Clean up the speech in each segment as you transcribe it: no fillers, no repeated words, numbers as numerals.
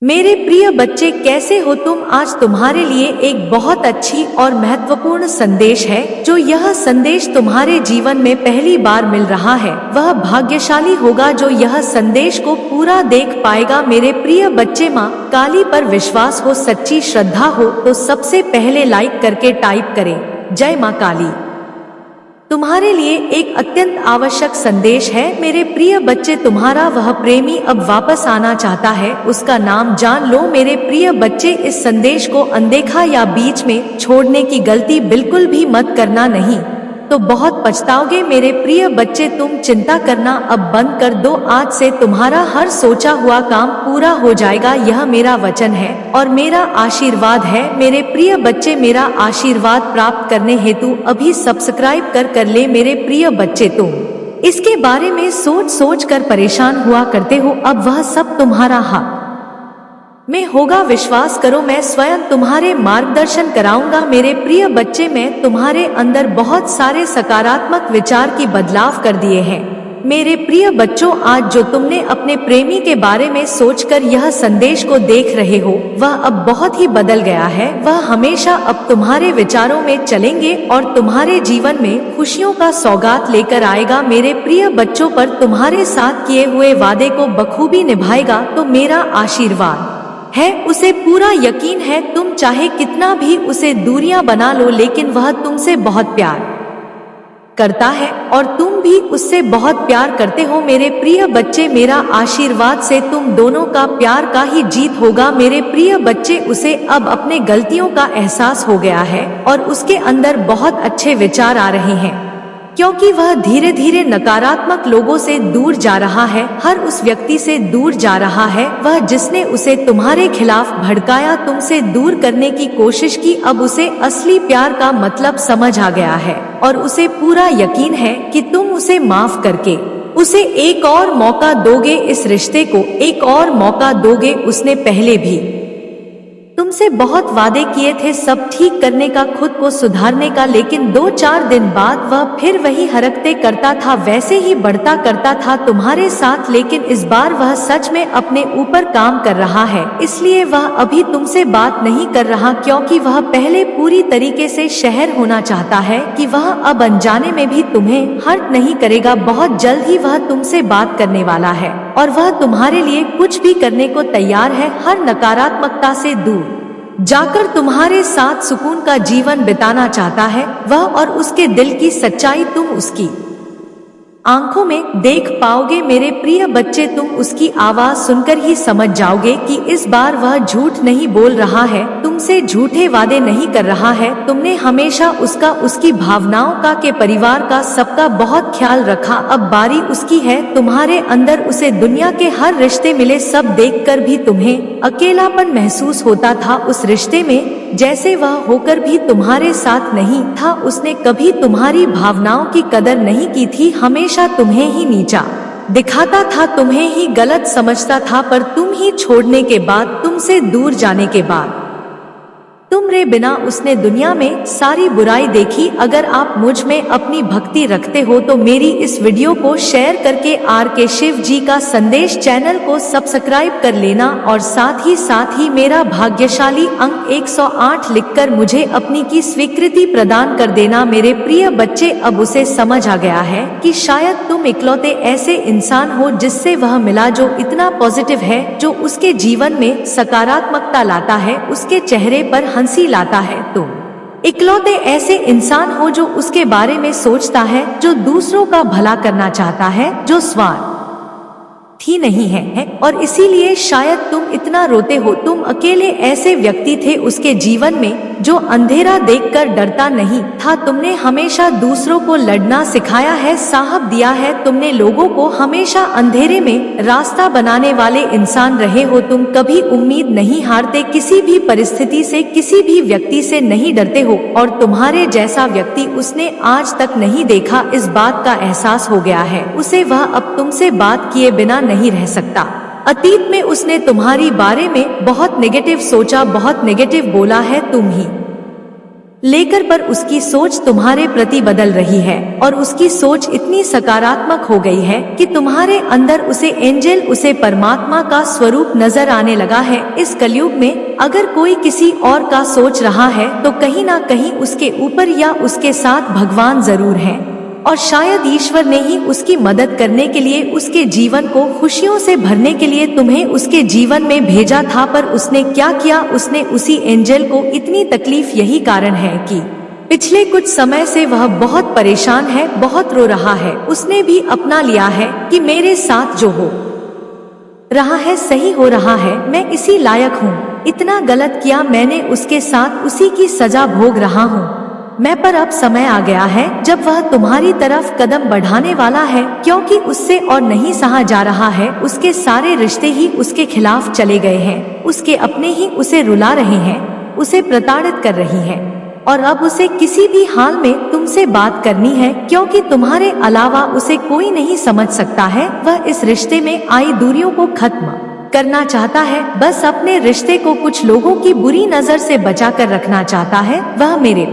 मेरे प्रिय बच्चे, कैसे हो तुम? आज तुम्हारे लिए एक बहुत अच्छी और महत्वपूर्ण संदेश है। जो यह संदेश तुम्हारे जीवन में पहली बार मिल रहा है वह भाग्यशाली होगा जो यह संदेश को पूरा देख पाएगा। मेरे प्रिय बच्चे, माँ काली पर विश्वास हो, सच्ची श्रद्धा हो तो सबसे पहले लाइक करके टाइप करें जय माँ काली। तुम्हारे लिए एक अत्यंत आवश्यक संदेश है मेरे प्रिय बच्चे। तुम्हारा वह प्रेमी अब वापस आना चाहता है, उसका नाम जान लो। मेरे प्रिय बच्चे, इस संदेश को अनदेखा या बीच में छोड़ने की गलती बिल्कुल भी मत करना, नहीं तो बहुत पछताओगे। मेरे प्रिय बच्चे, तुम चिंता करना अब बंद कर दो। आज से तुम्हारा हर सोचा हुआ काम पूरा हो जाएगा, यह मेरा वचन है और मेरा आशीर्वाद है। मेरे प्रिय बच्चे, मेरा आशीर्वाद प्राप्त करने हेतु अभी सब्सक्राइब कर ले। मेरे प्रिय बच्चे, तुम इसके बारे में सोच कर परेशान हुआ करते हो, अब वह सब तुम्हारा हक में होगा। विश्वास करो, मैं स्वयं तुम्हारे मार्गदर्शन कराऊंगा। मेरे प्रिय बच्चे, मैं तुम्हारे अंदर बहुत सारे सकारात्मक विचार की बदलाव कर दिए हैं। मेरे प्रिय बच्चों, आज जो तुमने अपने प्रेमी के बारे में सोचकर यह संदेश को देख रहे हो वह अब बहुत ही बदल गया है। वह हमेशा अब तुम्हारे विचारों में चलेंगे और तुम्हारे जीवन में खुशियों का सौगात लेकर आएगा। मेरे प्रिय बच्चों, पर तुम्हारे साथ किए हुए वादे को बखूबी निभाएगा तो मेरा आशीर्वाद है, उसे पूरा यकीन है। तुम चाहे कितना भी उसे दूरियां बना लो, लेकिन वह तुमसे बहुत प्यार करता है और तुम भी उससे बहुत प्यार करते हो। मेरे प्रिय बच्चे, मेरा आशीर्वाद से तुम दोनों का प्यार का ही जीत होगा। मेरे प्रिय बच्चे, उसे अब अपने गलतियों का एहसास हो गया है और उसके अंदर बहुत अच्छे विचार आ रहे हैं, क्योंकि वह धीरे धीरे नकारात्मक लोगों से दूर जा रहा है, हर उस व्यक्ति से दूर जा रहा है वह जिसने उसे तुम्हारे खिलाफ भड़काया, तुमसे दूर करने की कोशिश की। अब उसे असली प्यार का मतलब समझ आ गया है और उसे पूरा यकीन है कि तुम उसे माफ करके उसे एक और मौका दोगे, इस रिश्ते को एक और मौका दोगे। उसने पहले भी तुमसे बहुत वादे किए थे सब ठीक करने का, खुद को सुधारने का, लेकिन 2-4 दिन बाद वह फिर वही हरकतें करता था, वैसे ही बढ़ता करता था तुम्हारे साथ। लेकिन इस बार वह सच में अपने ऊपर काम कर रहा है, इसलिए वह अभी तुमसे बात नहीं कर रहा, क्योंकि वह पहले पूरी तरीके से शहर होना चाहता है कि वह अब अनजाने में भी तुम्हें हर्ट नहीं करेगा। बहुत जल्द ही वह तुमसे बात करने वाला है और वह तुम्हारे लिए कुछ भी करने को तैयार है, हर नकारात्मकता से दूर जाकर तुम्हारे साथ सुकून का जीवन बिताना चाहता है। वह और उसके दिल की सच्चाई तुम उसकी आंखों में देख पाओगे। मेरे प्रिय बच्चे, तुम उसकी आवाज सुनकर ही समझ जाओगे कि इस बार वह झूठ नहीं बोल रहा है, तुमसे झूठे वादे नहीं कर रहा है। तुमने हमेशा उसका, उसकी भावनाओं का, के परिवार का, सबका बहुत ख्याल रखा, अब बारी उसकी है। तुम्हारे अंदर उसे दुनिया के हर रिश्ते मिले, सब देखकर भी तुम्हें अकेलापन महसूस होता था उस रिश्ते में, जैसे वह होकर भी तुम्हारे साथ नहीं था। उसने कभी तुम्हारी भावनाओं की कदर नहीं की थी, हमेशा तुम्हें ही नीचा दिखाता था, तुम्हें ही गलत समझता था। पर तुम ही छोड़ने के बाद, तुमसे दूर जाने के बाद, तुमरे बिना उसने दुनिया में सारी बुराई देखी। अगर आप मुझ में अपनी भक्ति रखते हो तो मेरी इस वीडियो को शेयर करके RK शिव जी का संदेश चैनल को सब्सक्राइब कर लेना और साथ ही मेरा भाग्यशाली अंक 108 लिखकर मुझे अपनी की स्वीकृति प्रदान कर देना। मेरे प्रिय बच्चे, अब उसे समझ आ गया है कि शायद तुम इकलौते ऐसे इंसान हो जिससे वह मिला जो इतना पॉजिटिव है, जो उसके जीवन में सकारात्मकता लाता है, उसके चेहरे पर हंसी लाता है। तुम इकलौते ऐसे इंसान हो जो उसके बारे में सोचता है, जो दूसरों का भला करना चाहता है, जो स्वार्थ ही नहीं है और इसीलिए शायद तुम इतना रोते हो। तुम अकेले ऐसे व्यक्ति थे उसके जीवन में जो अंधेरा देखकर डरता नहीं था। तुमने हमेशा दूसरों को लड़ना सिखाया है, साहब दिया है। तुमने लोगों को हमेशा अंधेरे में रास्ता बनाने वाले इंसान रहे हो। तुम कभी उम्मीद नहीं हारते, किसी भी परिस्थिति से, किसी भी व्यक्ति से नहीं डरते हो और तुम्हारे जैसा व्यक्ति उसने आज तक नहीं देखा। इस बात का एहसास हो गया है उसे, वह अब तुमसे बात किए बिना नहीं रह सकता। अतीत में उसने तुम्हारी बारे में बहुत नेगेटिव सोचा, बहुत नेगेटिव बोला है, तुम ही लेकर पर उसकी सोच तुम्हारे प्रति बदल रही है और उसकी सोच इतनी सकारात्मक हो गई है कि तुम्हारे अंदर उसे एंजल, उसे परमात्मा का स्वरूप नजर आने लगा है। इस कलयुग में अगर कोई किसी और का सोच रहा है तो कहीं ना कहीं उसके ऊपर या उसके साथ भगवान जरूर है और शायद ईश्वर ने ही उसकी मदद करने के लिए, उसके जीवन को खुशियों से भरने के लिए तुम्हें उसके जीवन में भेजा था। पर उसने क्या किया, उसने उसी एंजल को इतनी तकलीफ, यही कारण है कि पिछले कुछ समय से वह बहुत परेशान है, बहुत रो रहा है। उसने भी अपना लिया है कि मेरे साथ जो हो रहा है सही हो रहा है, मैं इसी लायक हूँ, इतना गलत किया मैंने उसके साथ, उसी की सजा भोग रहा हूँ मैं। पर अब समय आ गया है जब वह तुम्हारी तरफ कदम बढ़ाने वाला है, क्योंकि उससे और नहीं सहा जा रहा है। उसके सारे रिश्ते ही उसके खिलाफ चले गए हैं, उसके अपने ही उसे रुला रहे हैं, उसे प्रताड़ित कर रही हैं और अब उसे किसी भी हाल में तुमसे बात करनी है, क्योंकि तुम्हारे अलावा उसे कोई नहीं समझ सकता है। वह इस रिश्ते में आई दूरियों को खत्म करना चाहता है, बस अपने रिश्ते को कुछ लोगों की बुरी नजर से बचा कर रखना चाहता है। वह मेरे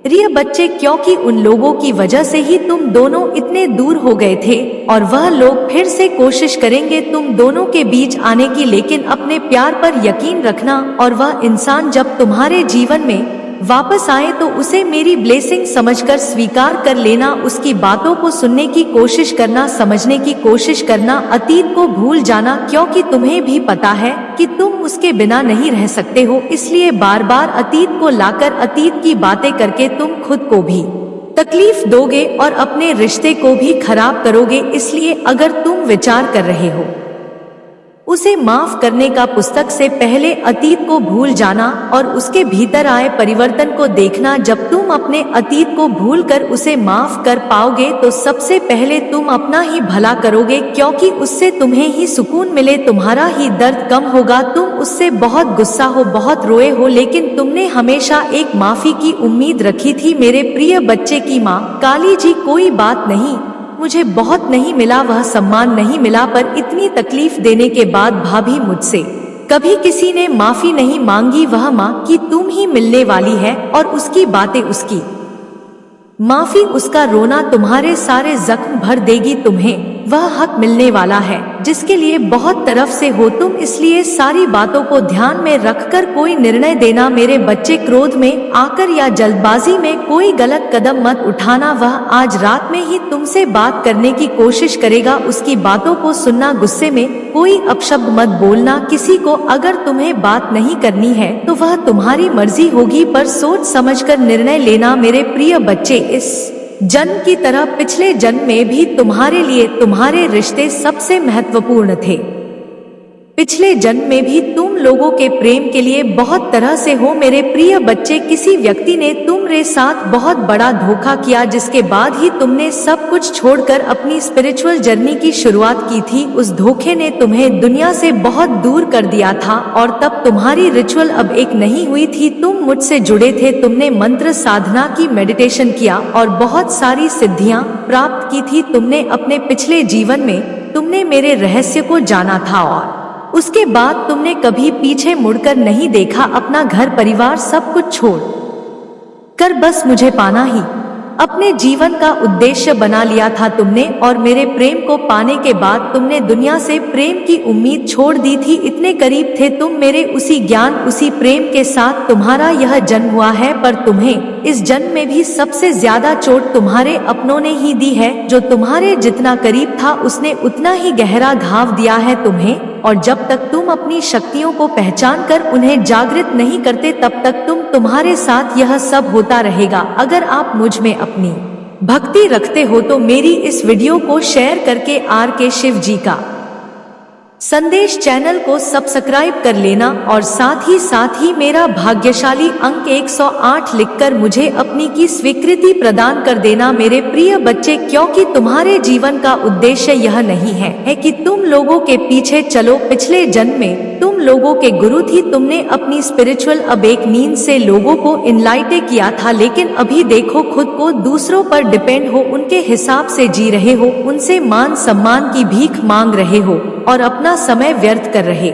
प्रिय बच्चे, क्योंकि उन लोगों की वजह से ही तुम दोनों इतने दूर हो गए थे और वह लोग फिर से कोशिश करेंगे तुम दोनों के बीच आने की, लेकिन अपने प्यार पर यकीन रखना। और वह इंसान जब तुम्हारे जीवन में वापस आए तो उसे मेरी ब्लेसिंग समझकर स्वीकार कर लेना, उसकी बातों को सुनने की कोशिश करना, समझने की कोशिश करना, अतीत को भूल जाना, क्योंकि तुम्हें भी पता है कि तुम उसके बिना नहीं रह सकते हो। इसलिए बार बार अतीत को लाकर, अतीत की बातें करके तुम खुद को भी तकलीफ दोगे और अपने रिश्ते को भी खराब करोगे। इसलिए अगर तुम विचार कर रहे हो उसे माफ करने का, पुस्तक से पहले अतीत को भूल जाना और उसके भीतर आए परिवर्तन को देखना। जब तुम अपने अतीत को भूलकर उसे माफ कर पाओगे तो सबसे पहले तुम अपना ही भला करोगे, क्योंकि उससे तुम्हें ही सुकून मिले, तुम्हारा ही दर्द कम होगा। तुम उससे बहुत गुस्सा हो, बहुत रोए हो, लेकिन तुमने हमेशा एक माफी की उम्मीद रखी थी। मेरे प्रिय बच्चे की माँ काली जी, कोई बात नहीं, मुझे बहुत नहीं मिला, वह सम्मान नहीं मिला, पर इतनी तकलीफ देने के बाद भाभी मुझसे कभी किसी ने माफी नहीं मांगी। वह माँ की तुम ही मिलने वाली है और उसकी बातें, उसकी माफी, उसका रोना तुम्हारे सारे जख्म भर देगी। तुम्हें वह हक मिलने वाला है जिसके लिए बहुत तरफ से हो तुम। इसलिए सारी बातों को ध्यान में रखकर कोई निर्णय देना मेरे बच्चे। क्रोध में आकर या जल्दबाजी में कोई गलत कदम मत उठाना। वह आज रात में ही तुमसे बात करने की कोशिश करेगा, उसकी बातों को सुनना, गुस्से में कोई अपशब्द मत बोलना किसी को। अगर तुम्हें बात नहीं करनी है तो वह तुम्हारी मर्जी होगी, पर सोच समझकर निर्णय लेना मेरे प्रिय बच्चे। इस जन्म की तरह पिछले जन्म में भी तुम्हारे लिए तुम्हारे रिश्ते सबसे महत्वपूर्ण थे। पिछले जन्म में भी तुम लोगों के प्रेम के लिए बहुत तरह से हो मेरे प्रिय बच्चे। किसी व्यक्ति ने तुम्हारे साथ बहुत बड़ा धोखा किया, जिसके बाद ही तुमने सब कुछ छोड़कर अपनी स्पिरिचुअल जर्नी की शुरुआत की थी। उस धोखे ने तुम्हें दुनिया से बहुत दूर कर दिया था और तब तुम्हारी रिचुअल अब एक नहीं हुई थी। तुम मुझसे जुड़े थे, तुमने मंत्र साधना की, मेडिटेशन किया और बहुत सारी सिद्धियां प्राप्त की थी। तुमने अपने पिछले जीवन में तुमने मेरे रहस्य को जाना था और उसके बाद तुमने कभी पीछे मुड़कर नहीं देखा। अपना घर परिवार सब कुछ छोड़ कर बस मुझे पाना ही अपने जीवन का उद्देश्य बना लिया था तुमने। और मेरे प्रेम को पाने के बाद तुमने दुनिया से प्रेम की उम्मीद छोड़ दी थी। इतने करीब थे तुम मेरे उसी ज्ञान, उसी प्रेम के साथ तुम्हारा यह जन्म हुआ है। पर तुम्हें इस जन्म में भी सबसे ज्यादा चोट तुम्हारे अपनों ने ही दी है। जो तुम्हारे जितना करीब था उसने उतना ही गहरा घाव दिया है तुम्हें। और जब तक तुम अपनी शक्तियों को पहचान कर उन्हें जागृत नहीं करते तब तक तुम्हारे साथ यह सब होता रहेगा। अगर आप मुझ में अपनी भक्ति रखते हो तो मेरी इस वीडियो को शेयर करके RK शिव जी का संदेश चैनल को सब्सक्राइब कर लेना और साथ ही मेरा भाग्यशाली अंक 108 लिखकर मुझे अपनी की स्वीकृति प्रदान कर देना मेरे प्रिय बच्चे। क्योंकि तुम्हारे जीवन का उद्देश्य यह नहीं है कि तुम लोगों के पीछे चलो। पिछले जन्म में तुम लोगों के गुरु थी, तुमने अपनी स्पिरिचुअल अब एक नींद से लोगों को इनलाइट किया था। लेकिन अभी देखो खुद को दूसरों पर डिपेंड हो, उनके हिसाब से जी रहे हो, उनसे मान सम्मान की भीख मांग रहे हो और अपना समय व्यर्थ कर रहे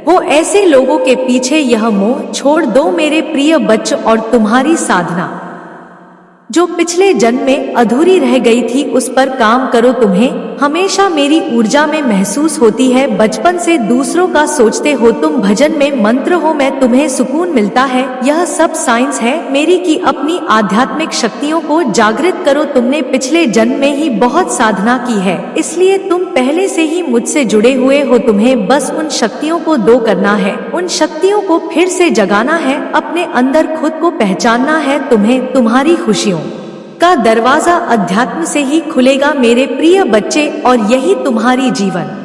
हो ऐसे लोगों के पीछे यह मोह छोड़ दो मेरे प्रिय बच्चों, और तुम्हारी साधना जो पिछले जन्म में अधूरी रह गई थी उस पर काम करो। तुम्हें हमेशा मेरी ऊर्जा में महसूस होती है, बचपन से दूसरों का सोचते हो तुम, भजन में मंत्र हो मैं, तुम्हें सुकून मिलता है। यह सब साइंस है मेरी कि अपनी आध्यात्मिक शक्तियों को जागृत करो। तुमने पिछले जन्म में ही बहुत साधना की है, इसलिए तुम पहले से ही मुझसे जुड़े हुए हो। तुम्हें बस उन शक्तियों को दो करना है, उन शक्तियों को फिर से जगाना है, अपने अंदर खुद को पहचानना है। तुम्हें तुम्हारी खुशियों का दरवाजा अध्यात्म से ही खुलेगा मेरे प्रिय बच्चे, और यही तुम्हारी जीवन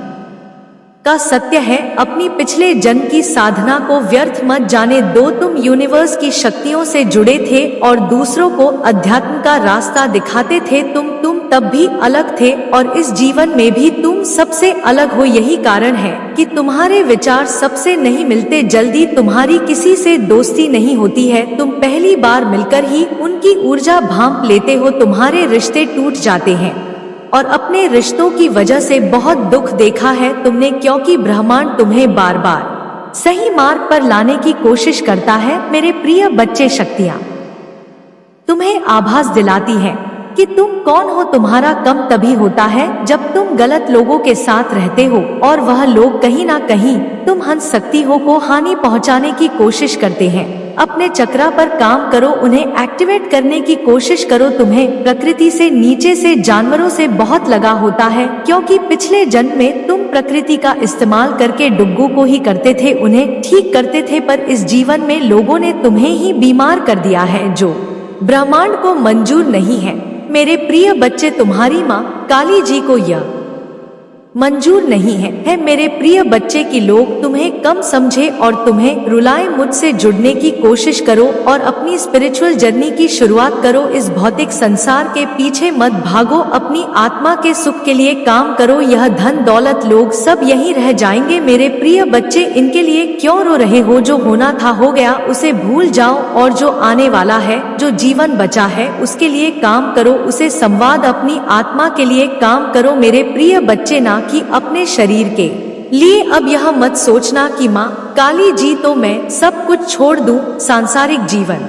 का सत्य है। अपनी पिछले जन्म की साधना को व्यर्थ मत जाने दो। तुम यूनिवर्स की शक्तियों से जुड़े थे और दूसरों को अध्यात्म का रास्ता दिखाते थे। तुम तब भी अलग थे और इस जीवन में भी तुम सबसे अलग हो। यही कारण है कि तुम्हारे विचार सबसे नहीं मिलते, जल्दी तुम्हारी किसी से दोस्ती नहीं होती है। तुम पहली बार मिलकर ही उनकी ऊर्जा भांप लेते हो, तुम्हारे रिश्ते टूट जाते हैं और अपने रिश्तों की वजह से बहुत दुख देखा है तुमने, क्योंकि ब्रह्मांड तुम्हें बार बार सही मार्ग पर लाने की कोशिश करता है। मेरे प्रिय बच्चे, शक्तियाँ तुम्हें आभास दिलाती है कि तुम कौन हो। तुम्हारा कम तभी होता है जब तुम गलत लोगों के साथ रहते हो और वह लोग कहीं ना कहीं तुम हंस सकती हो को हानि पहुंचाने की कोशिश करते हैं। अपने चक्रा पर काम करो, उन्हें एक्टिवेट करने की कोशिश करो। तुम्हें प्रकृति से, नीचे से, जानवरों से बहुत लगा होता है, क्योंकि पिछले जन्म में तुम प्रकृति का इस्तेमाल करके डुग्गू को ही करते थे, उन्हें ठीक करते थे, पर इस जीवन में लोगों ने तुम्हें ही बीमार कर दिया है, जो ब्रह्मांड को मंजूर नहीं है। मेरे प्रिय बच्चे, तुम्हारी माँ काली जी को यह मंजूर नहीं है मेरे प्रिय बच्चे कि लोग तुम्हें कम समझे और तुम्हें रुलाए। मुझसे जुड़ने की कोशिश करो और अपनी स्पिरिचुअल जर्नी की शुरुआत करो। इस भौतिक संसार के पीछे मत भागो, अपनी आत्मा के सुख के लिए काम करो। यह धन दौलत लोग सब यहीं रह जाएंगे। मेरे प्रिय बच्चे, इनके लिए क्यों रो रहे हो? जो होना था हो गया, उसे भूल जाओ, और जो आने वाला है, जो जीवन बचा है, उसके लिए काम करो, उसे संवाद अपनी आत्मा के लिए काम करो। मेरे प्रिय बच्चे, ना कि अपने शरीर के लिए। अब यह मत सोचना कि माँ काली जी तो मैं सब कुछ छोड़ दूं। सांसारिक जीवन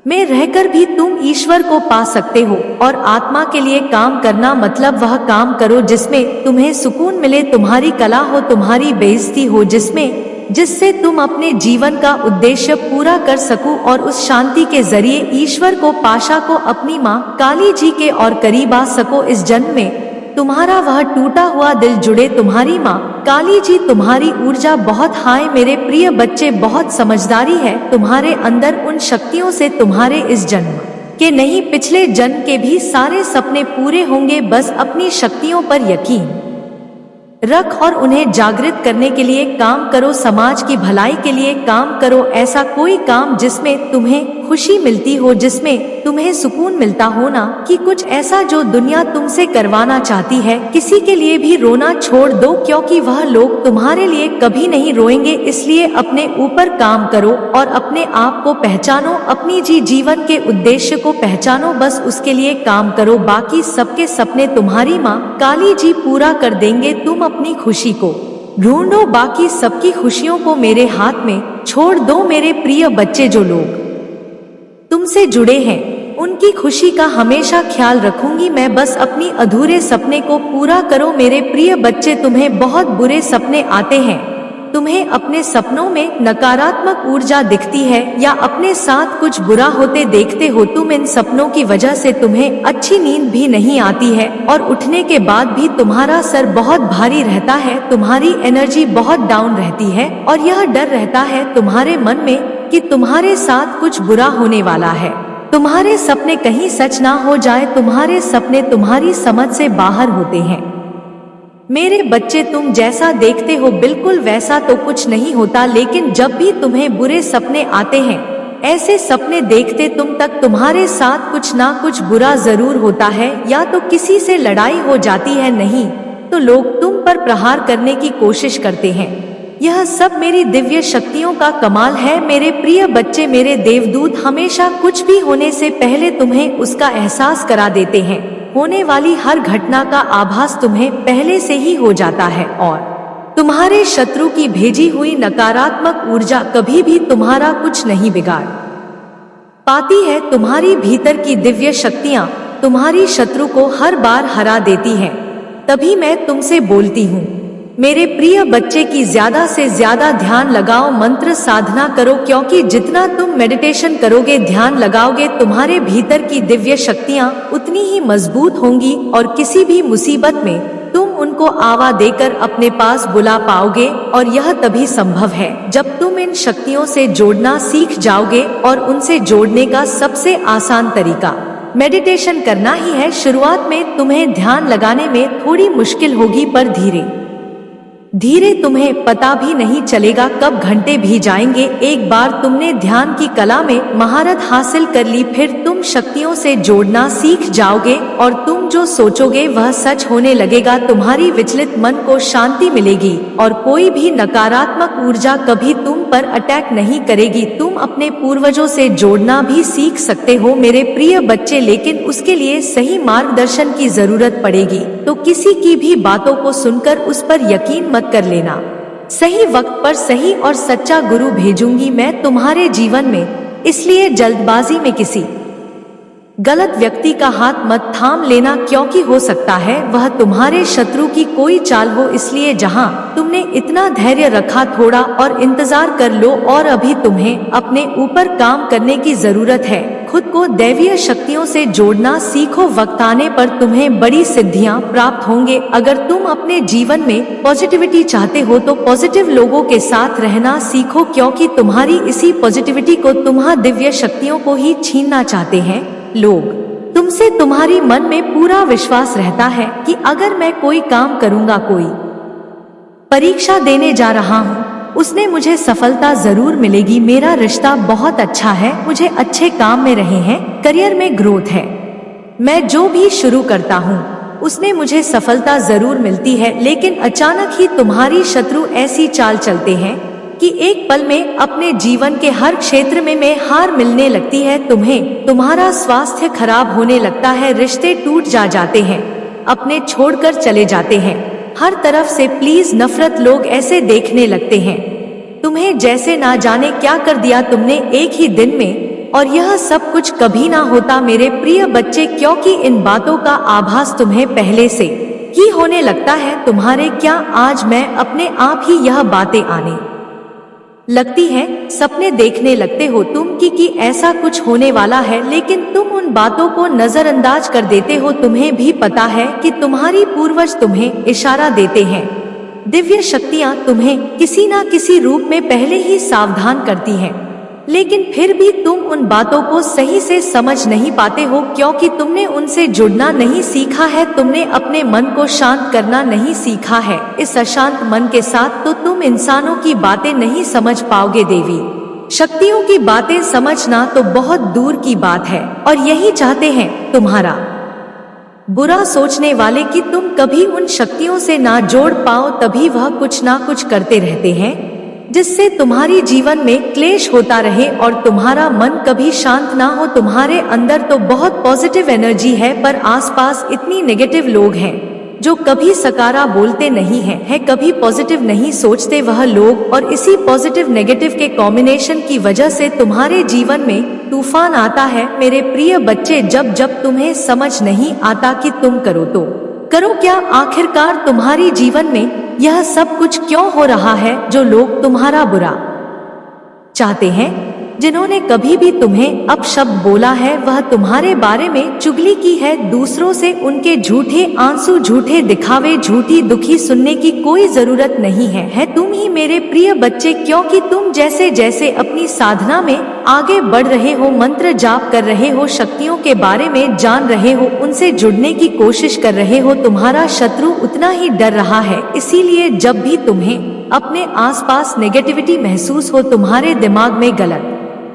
में रहकर भी तुम ईश्वर को पा सकते हो, और आत्मा के लिए काम करना मतलब वह काम करो जिसमें तुम्हें सुकून मिले, तुम्हारी कला हो, तुम्हारी बेइज्जती हो, जिससे तुम अपने जीवन का उद्देश्य पूरा कर सको और उस शांति के जरिए ईश्वर को, पाशा को, अपनी माँ काली जी के और करीब आ सको। इस जन्म में तुम्हारा वह टूटा हुआ दिल जुड़े। तुम्हारी माँ काली जी तुम्हारी ऊर्जा बहुत हाई। मेरे प्रिय बच्चे, बहुत समझदारी है तुम्हारे अंदर। उन शक्तियों से तुम्हारे इस जन्म के नहीं, पिछले जन्म के भी सारे सपने पूरे होंगे। बस अपनी शक्तियों पर यकीन रख और उन्हें जागृत करने के लिए काम करो। समाज की भलाई के लिए काम करो। ऐसा कोई काम जिसमें तुम्हें खुशी मिलती हो, जिसमें तुम्हें सुकून मिलता हो, ना कि कुछ ऐसा जो दुनिया तुमसे करवाना चाहती है। किसी के लिए भी रोना छोड़ दो, क्योंकि वह लोग तुम्हारे लिए कभी नहीं रोएंगे। इसलिए अपने ऊपर काम करो और अपने आप को पहचानो, अपनी जीवन के उद्देश्य को पहचानो, बस उसके लिए काम करो। बाकी सबके सपने तुम्हारी माँ काली जी पूरा कर देंगे। तुम अपनी खुशी को ढूंढो, बाकी सबकी खुशियों को मेरे हाथ में छोड़ दो। मेरे प्रिय बच्चे, जो लोग तुमसे जुड़े हैं उनकी खुशी का हमेशा ख्याल रखूंगी मैं। बस अपनी अधूरे सपने को पूरा करो। मेरे प्रिय बच्चे, तुम्हें बहुत बुरे सपने आते हैं, तुम्हें अपने सपनों में नकारात्मक ऊर्जा दिखती है या अपने साथ कुछ बुरा होते देखते हो तुम। इन सपनों की वजह से तुम्हें अच्छी नींद भी नहीं आती है और उठने के बाद भी तुम्हारा सर बहुत भारी रहता है, तुम्हारी एनर्जी बहुत डाउन रहती है और यह डर रहता है तुम्हारे मन में कि तुम्हारे साथ कुछ बुरा होने वाला है। तुम्हारे सपने कहीं सच ना हो जाए। तुम्हारे सपने तुम्हारी समझ से बाहर होते हैं। मेरे बच्चे, तुम जैसा देखते हो बिल्कुल वैसा तो कुछ नहीं होता, लेकिन जब भी तुम्हें बुरे सपने आते हैं, ऐसे सपने देखते तुम तक तुम्हारे साथ कुछ ना कुछ बुरा जरूर होता है। या तो किसी से लड़ाई हो जाती है, नहीं तो लोग तुम पर प्रहार करने की कोशिश करते हैं। यह सब मेरी दिव्य शक्तियों का कमाल है। मेरे प्रिय बच्चे, मेरे देवदूत हमेशा कुछ भी होने से पहले तुम्हें उसका एहसास करा देते हैं। होने वाली हर घटना का आभास तुम्हें पहले से ही हो जाता है और तुम्हारे शत्रु की भेजी हुई नकारात्मक ऊर्जा कभी भी तुम्हारा कुछ नहीं बिगाड़ पाती है। तुम्हारी भीतर की दिव्य शक्तियाँ तुम्हारी शत्रु को हर बार हरा देती हैं। तभी मैं तुमसे बोलती हूँ, मेरे प्रिय बच्चे की ज्यादा से ज्यादा ध्यान लगाओ, मंत्र साधना करो, क्योंकि जितना तुम मेडिटेशन करोगे, ध्यान लगाओगे, तुम्हारे भीतर की दिव्य शक्तियाँ उतनी ही मजबूत होंगी और किसी भी मुसीबत में तुम उनको आवा देकर अपने पास बुला पाओगे। और यह तभी संभव है जब तुम इन शक्तियों से जोड़ना सीख जाओगे। और उनसे जोड़ने का सबसे आसान तरीका मेडिटेशन करना ही है। शुरुआत में तुम्हें ध्यान लगाने में थोड़ी मुश्किल होगी, पर धीरे धीरे तुम्हें पता भी नहीं चलेगा कब घंटे भी जाएंगे। एक बार तुमने ध्यान की कला में महारत हासिल कर ली, फिर तुम शक्तियों से जोड़ना सीख जाओगे और तुम जो सोचोगे वह सच होने लगेगा। तुम्हारी विचलित मन को शांति मिलेगी और कोई भी नकारात्मक ऊर्जा कभी तुम पर अटैक नहीं करेगी। तुम अपने पूर्वजों से जोड़ना भी सीख सकते हो मेरे प्रिय बच्चे, लेकिन उसके लिए सही मार्गदर्शन की जरूरत पड़ेगी। तो किसी की भी बातों को सुनकर उस पर यकीन मत कर लेना। सही वक्त पर सही और सच्चा गुरु भेजूंगी मैं तुम्हारे जीवन में, इसलिए जल्दबाजी में किसी गलत व्यक्ति का हाथ मत थाम लेना, क्योंकि हो सकता है वह तुम्हारे शत्रु की कोई चाल हो। इसलिए जहां तुमने इतना धैर्य रखा, थोड़ा और इंतजार कर लो। और अभी तुम्हें अपने ऊपर काम करने की जरूरत है। खुद को दैवीय शक्तियों से जोड़ना सीखो, वक्त आने पर तुम्हें बड़ी सिद्धियां प्राप्त होंगे। अगर तुम अपने जीवन में पॉजिटिविटी चाहते हो तो पॉजिटिव लोगों के साथ रहना सीखो, क्योंकि तुम्हारी इसी पॉजिटिविटी को तुम्हारी दिव्य शक्तियों को ही छीनना चाहते हैं लोग। तुमसे तुम्हारी मन में पूरा विश्वास रहता है कि अगर मैं कोई काम करूंगा, कोई परीक्षा देने जा रहा हूँ, उसने मुझे सफलता जरूर मिलेगी। मेरा रिश्ता बहुत अच्छा है, मुझे अच्छे काम में रहे हैं, करियर में ग्रोथ है, मैं जो भी शुरू करता हूँ उसने मुझे सफलता जरूर मिलती है। लेकिन अचानक ही तुम्हारी शत्रु ऐसी चाल चलते हैं कि एक पल में अपने जीवन के हर क्षेत्र में हार मिलने लगती है। तुम्हें तुम्हारा स्वास्थ्य खराब होने लगता है, रिश्ते टूट जाते हैं, अपने छोड़कर चले जाते हैं। हर तरफ से प्लीज नफरत, लोग ऐसे देखने लगते हैं तुम्हें जैसे ना जाने क्या कर दिया तुमने एक ही दिन में। और यह सब कुछ कभी ना होता मेरे प्रिय बच्चे, क्योंकि इन बातों का आभास तुम्हें पहले से ही होने लगता है। तुम्हारे क्या आज मैं अपने आप ही यह बातें आने लगती है, सपने देखने लगते हो तुम कि ऐसा कुछ होने वाला है, लेकिन तुम उन बातों को नजरअंदाज कर देते हो। तुम्हें भी पता है कि तुम्हारी पूर्वज तुम्हें इशारा देते हैं, दिव्य शक्तियां तुम्हें किसी ना किसी रूप में पहले ही सावधान करती हैं, लेकिन फिर भी तुम उन बातों को सही से समझ नहीं पाते हो, क्योंकि तुमने उनसे जुड़ना नहीं सीखा है, तुमने अपने मन को शांत करना नहीं सीखा है। इस अशांत मन के साथ तो तुम इंसानों की बातें नहीं समझ पाओगे, देवी शक्तियों की बातें समझना तो बहुत दूर की बात है। और यही चाहते हैं तुम्हारा बुरा सोचने वाले कि तुम कभी उन शक्तियों से ना जोड़ पाओ, तभी वह कुछ ना कुछ करते रहते हैं जिससे तुम्हारी जीवन में क्लेश होता रहे और तुम्हारा मन कभी शांत ना हो। तुम्हारे अंदर तो बहुत पॉजिटिव एनर्जी है, पर आसपास इतनी नेगेटिव लोग हैं जो कभी सकारा बोलते नहीं है कभी पॉजिटिव नहीं सोचते वह लोग। और इसी पॉजिटिव नेगेटिव के कॉम्बिनेशन की वजह से तुम्हारे जीवन में तूफान आता है मेरे प्रिय बच्चे। जब जब तुम्हें समझ नहीं आता कि तुम करो तो करो क्या, आखिरकार तुम्हारी जीवन में यह सब कुछ क्यों हो रहा है। जो लोग तुम्हारा बुरा चाहते हैं, जिन्होंने कभी भी तुम्हें अपशब्द बोला है, वह तुम्हारे बारे में चुगली की है दूसरों से, उनके झूठे आंसू, झूठे दिखावे, झूठी दुखी सुनने की कोई जरूरत नहीं है तुम ही मेरे प्रिय बच्चे, क्योंकि तुम जैसे जैसे अपनी साधना में आगे बढ़ रहे हो, मंत्र जाप कर रहे हो, शक्तियों के बारे में जान रहे हो, उनसे जुड़ने की कोशिश कर रहे हो, तुम्हारा शत्रु उतना ही डर रहा है। इसीलिए जब भी तुम्हें अपने आसपास नेगेटिविटी महसूस हो, तुम्हारे दिमाग में गलत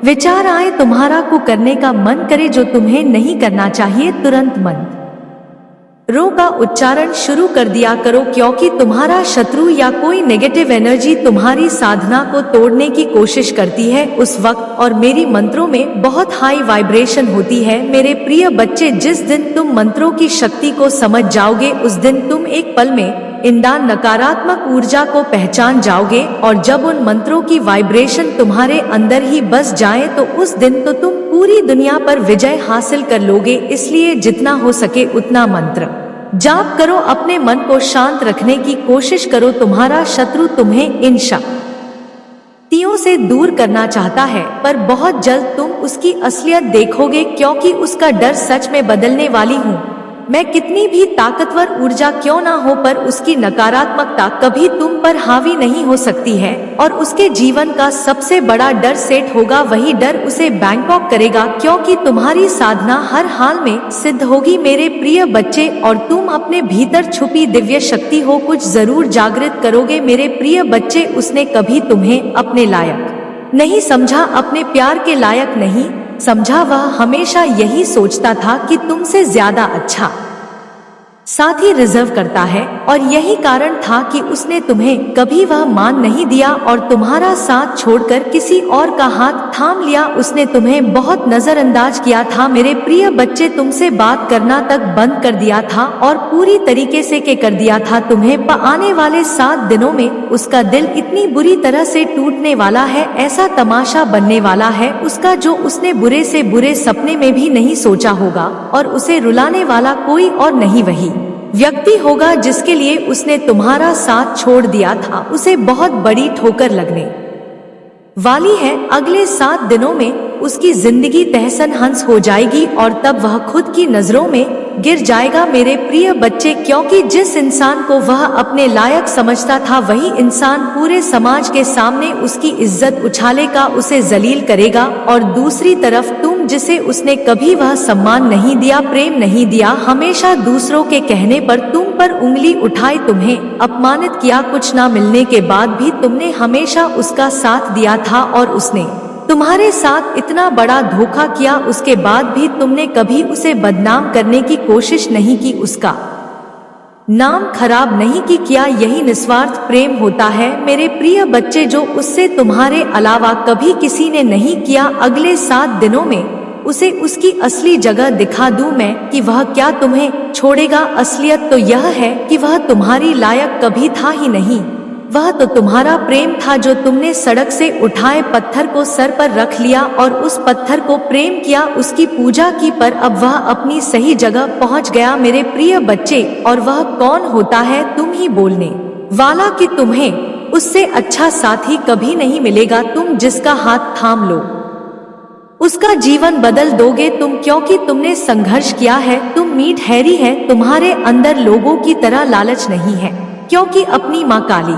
विचार आए, तुम्हारा को करने का मन करे जो तुम्हें नहीं करना चाहिए, तुरंत मंत्रों का उच्चारण शुरू कर दिया करो, क्योंकि तुम्हारा शत्रु या कोई नेगेटिव एनर्जी तुम्हारी साधना को तोड़ने की कोशिश करती है उस वक्त। और मेरी मंत्रों में बहुत हाई वाइब्रेशन होती है मेरे प्रिय बच्चे। जिस दिन तुम मंत्रों की शक्ति को समझ जाओगे, उस दिन तुम एक पल में ईंधन नकारात्मक ऊर्जा को पहचान जाओगे और जब उन मंत्रों की वाइब्रेशन तुम्हारे अंदर ही बस जाए तो उस दिन तो तुम पूरी दुनिया पर विजय हासिल कर लोगे। इसलिए जितना हो सके उतना मंत्र जाप करो, अपने मन को शांत रखने की कोशिश करो। तुम्हारा शत्रु तुम्हें इन शक्तियों से दूर करना चाहता है, पर बहुत जल्द तुम उसकी असलियत देखोगे, क्योंकि उसका डर सच में बदलने वाली हूँ मैं। कितनी भी ताकतवर ऊर्जा क्यों ना हो, पर उसकी नकारात्मकता कभी तुम पर हावी नहीं हो सकती है और उसके जीवन का सबसे बड़ा डर सेट होगा। वही डर उसे बैंकॉक करेगा, क्योंकि तुम्हारी साधना हर हाल में सिद्ध होगी मेरे प्रिय बच्चे, और तुम अपने भीतर छुपी दिव्य शक्ति हो कुछ जरूर जागृत करोगे मेरे प्रिय बच्चे। उसने कभी तुम्हें अपने लायक नहीं समझा, अपने प्यार के लायक नहीं समझा। वह हमेशा यही सोचता था कि तुमसे ज्यादा अच्छा साथी रिजर्व करता है, और यही कारण था कि उसने तुम्हें कभी वह मान नहीं दिया और तुम्हारा साथ छोड़कर किसी और का हाथ थाम लिया। उसने तुम्हें बहुत नजरअंदाज किया था मेरे प्रिय बच्चे, तुमसे बात करना तक बंद कर दिया था और पूरी तरीके से कर दिया था तुम्हें। आने वाले 7 दिनों में उसका दिल इतनी बुरी तरह से टूटने वाला है, ऐसा तमाशा बनने वाला है उसका जो उसने बुरे से बुरे सपने में भी नहीं सोचा होगा, और उसे रुलाने वाला कोई और नहीं वही व्यक्ति होगा जिसके लिए उसने तुम्हारा साथ छोड़ दिया था। उसे बहुत बड़ी ठोकर लगने वाली है। अगले 7 दिनों में उसकी जिंदगी तहस नहस हो जाएगी और तब वह खुद की नजरों में गिर जाएगा मेरे प्रिय बच्चे, क्योंकि जिस इंसान को वह अपने लायक समझता था वही इंसान पूरे समाज के सामने उसकी इज्जत उछालेगा, उसे जलील करेगा। और दूसरी तरफ तुम जिसे उसने कभी वह सम्मान नहीं दिया, प्रेम नहीं दिया, हमेशा दूसरों के कहने पर तुम पर उंगली उठाई, तुम्हें अपमानित किया, कुछ ना मिलने के बाद भी तुमने हमेशा उसका साथ दिया था और उसने तुम्हारे साथ इतना बड़ा धोखा किया, उसके बाद भी तुमने कभी उसे बदनाम करने की कोशिश नहीं की, उसका नाम खराब नहीं की किया। यही निस्वार्थ प्रेम होता है मेरे प्रिय बच्चे, जो उससे तुम्हारे अलावा कभी किसी ने नहीं किया। अगले 7 दिनों में उसे उसकी असली जगह दिखा दूं मैं कि वह क्या तुम्हें छोड़ेगा। असलियत तो यह है कि वह तुम्हारी लायक कभी था ही नहीं। वह तो तुम्हारा प्रेम था जो तुमने सड़क से उठाए पत्थर को सर पर रख लिया और उस पत्थर को प्रेम किया, उसकी पूजा की, पर अब वह अपनी सही जगह पहुंच गया मेरे प्रिय बच्चे। और वह कौन होता है तुम ही बोलने वाला कि तुम्हें उससे अच्छा साथी कभी नहीं मिलेगा। तुम जिसका हाथ थाम लो उसका जीवन बदल दोगे तुम, क्योंकि तुमने संघर्ष किया है। तुम मीठ हैरी है, तुम्हारे अंदर लोगों की तरह लालच नहीं है, क्योंकि अपनी माँ काली